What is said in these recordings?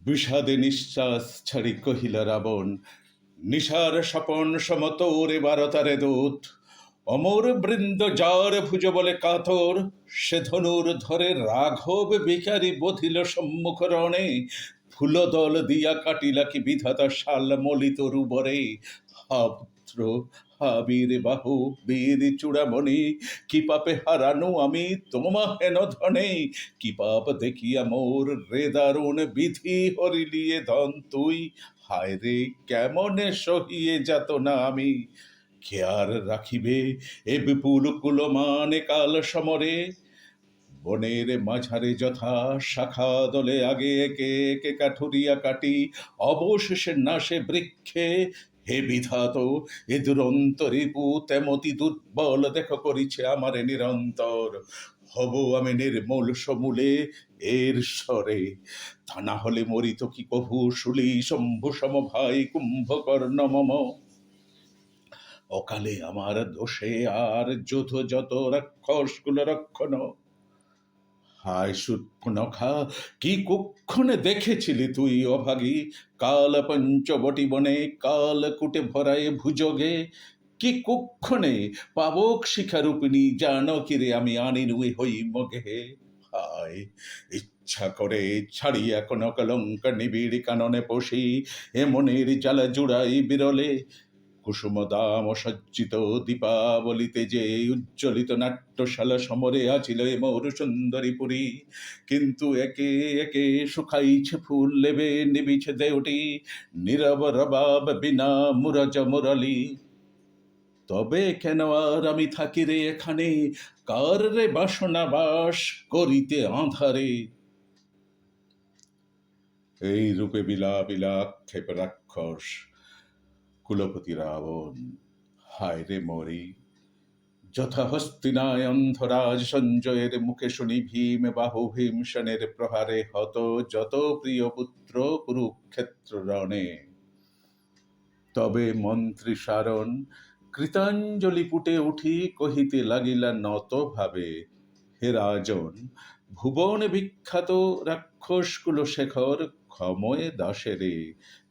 বিষাদে নিঃশ্বাস ছাড়ি কহিল রাবণ, নিশার স্বপন সমতোরে বারতারে দূত, অমর বৃন্দ যার ভুজ বলে কাতর, সে ধনুর ধরে রাঘব বিকারী বধিল সম্মুখ রণে, ফুলদল দিয়া কাটিলা কি বিধাতা শাল মলিত রুবরে, হা পুত্র, হা বীর বাহু, বীর চূড়ামণি, কি পাপে হারানো আমি তোমা হেন ধনে, কি পাপ দেখিয়া মোর রে দারুণ বিধি হরিলিয়ে ধন তুই, হায় রে কেমনে সহিয়ে যাত না আমি, কে আর রাখিবে এ বিপুল কুলমানে কাল সমরে, বনের মাঝারে যথা শাখা দলে আগে একে একে কাঠুরিয়া কাটি, অবশেষে নাশে বৃক্ষে, হে বিধাত এ দুরন্ত রিপু তেমতি দুর্বল দেখ করিছে আমারে নিরন্তর, হব আমি নির্মূল সমূলে এর স্বরে, তা না হলে মরিত কি কহু শুলি শম্ভু সম ভাই কুম্ভকর্ণ মম, অকালে আমার দোষে আর যত যত রাক্ষস কুল রক্ষণ, হায় শূর্পণখা, কি কুক্ষণে দেখেছিলি তুই অভাগী, কাল পঞ্চবটি বনে কাল কুটে ভরায় ভুজগে, কি কুক্ষণে পাবক শিখারূপিণী জানকীরে আমি আনিনুই হই মগে, হায় ইচ্ছা করে ছাড়িয়া কোন কলঙ্ক নিবিড় কাননে পশি, এ মনের জ্বালা জুড়াই বিরলে, কুসুম দাম সজ্জিত দীপাবলিতে যে উজ্জ্বলিত নাট্যশালা সমরে আছিল এ মোর সুন্দরী পুরী, কিন্তু একে একে শুকাইছে ফুল লেবে নিবিছে দেউটি, নীরব রবাব বিনা মুরজ মুরলি, তবে কেন আর আমি থাকি রে এখানে, কার রে বাসনা বাস করিতে আঁধারে, এই রূপে বিলা বিলা ক্ষেপ রাক্ষস কুলপতি রাবণ, হায় রে মরি, যথা হস্তিনায় অন্ধরাজ সঞ্জয়ের মুখে শুনি ভীম বাহু ভীমসেনের প্রহারে হত যত প্রিয় পুত্র কুরুক্ষেত্র রণে, তবে মন্ত্রী সারণ কৃতাঞ্জলি পুটে উঠি কহিতে লাগিলা নত ভাবে, হে রাজন, ভুবন বিখ্যাত রাক্ষস কুলশেখর ক্ষময়ে দাসেরে,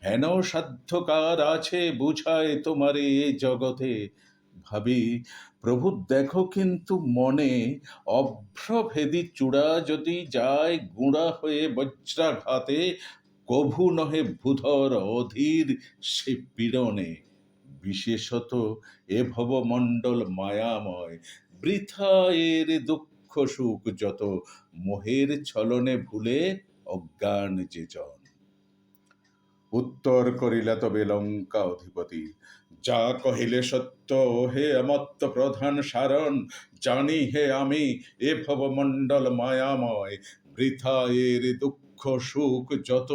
হেন সাধ্যকার আছে বুঝায় তোমারে এ জগতে, ভাবি প্রভু দেখো কিন্তু মনে, অভ্রভেদী চূড়া যদি যায় গুঁড়া হয়ে বজ্রাঘাতে, কভু নহে ভূধর অধীর সে পীড়নে, বিশেষত এ ভবমণ্ডল মায়াময়, বৃথা এর দুঃখ সুখ যত, মোহের ছলনে ভুলে অজ্ঞান যে জন, উত্তর করিলা তবে লঙ্কা অধিপতি, যা কহিলে সত্য হে অমত্ত প্রধান সারণ, জানি হে আমি এ ভবমণ্ডল মায়াময়, বৃথা এর দুঃখ সুখ যত,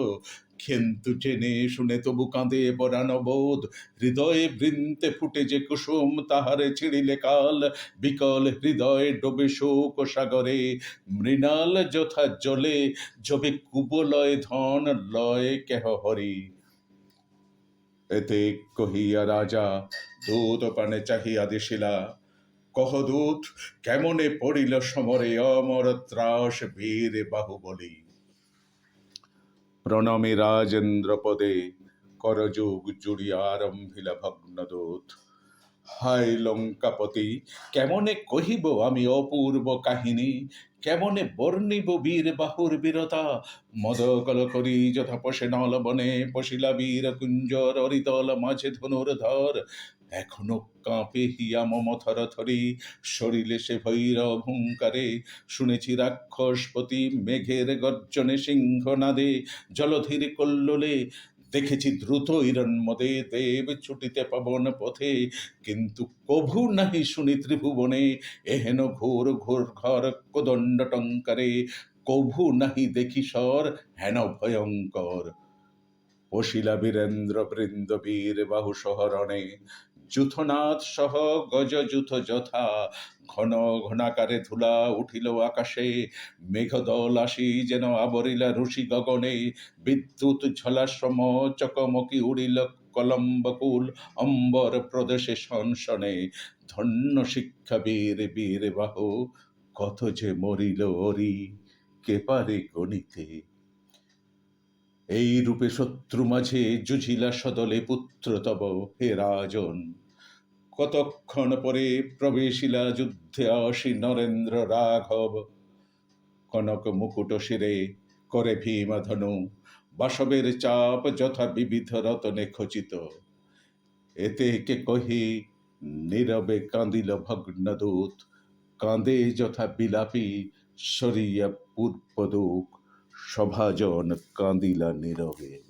কিন্তু চেনে শুনে তবু কাঁদে পরাণ বোধ, হৃদয়ে বৃন্তে ফুটে যে কুসুম তাহারে ছিঁড়িলে কাল, বিকল হৃদয় ডোবে শোক সাগরে, মৃণাল যথা জলে জবে কুবলয় ধন লয় কেহ হরি, এতে কহিয়া রাজা দূত পানে চাহিয়া দিশিলা, কহ দূত কেমনে পড়িল সমরে অমর ত্রাস বীর বাহুবলী, প্রণমে রাজেন্দ্র পদে করযোগ জুড়িয়া আরম্ভিলা ভগ্নদূত, হায় লঙ্কাপতি, কেমনে কহিব আমি অপূর্ব কাহিনী, কেমনে বর্ণিব বীর বাহুর বীরতা, মদকল করি যথা পশে নল বনে পশিলা বীর কুঞ্জর অরিতল মাঝে ধনুর্ধর, এখনো কাঁপে হিয়া মম থর থরি, শরীরে সে ভৈরব হুঙ্কারে, শুনেছি রাক্ষসপতি মেঘের গর্জনে সিংহনাদে, জলধীর কল্লোলে দেখেছি দ্রুত হিরণ্মদে দেব ছুটিতে পবন পথে, কিন্তু কভু নাহি শুনি ত্রিভুবনে এহেন ঘোর ঘোর ঘর কোদণ্ড টঙ্কারে, কভু নাহি দেখি স্বর হেন ভয়ঙ্কর, অশিলা বীরেন্দ্র বৃন্দ বীর বাহু সহরণে, যূথনাথ সহ গজ যূথ যথা, ঘন ঘনাকারে ধুলা উঠিল আকাশে, মেঘদল আসি যেন আবরিলা ঋষি গগনে, বিদ্যুৎ ঝলাশ্রম চকমকি উড়িল কলম্বকুল অম্বর প্রদেশে শনশনে, ধন্য শিক্ষা বীর বীর বাহু, কত যে মরিল ওরি কে পারে গণিতে, এই রূপে শত্রু মাঝে জুঝিলা সদলে পুত্র তব হে রাজন। কতক্ষণ পরে প্রবেশিলা যুদ্ধে আসি নরেন্দ্র রাঘব, কনক মুকুট শিরে করে ভীমধনু, বাসবের চাপ যথা বিবিধ রতনে খচিত। এতে কে কহি নীরবে কাঁদিল ভগ্নদূত, কাঁদে যথা বিলাপী সরিয়া পূর্বদুক, সভাজন কাঁদিলা নীরবে।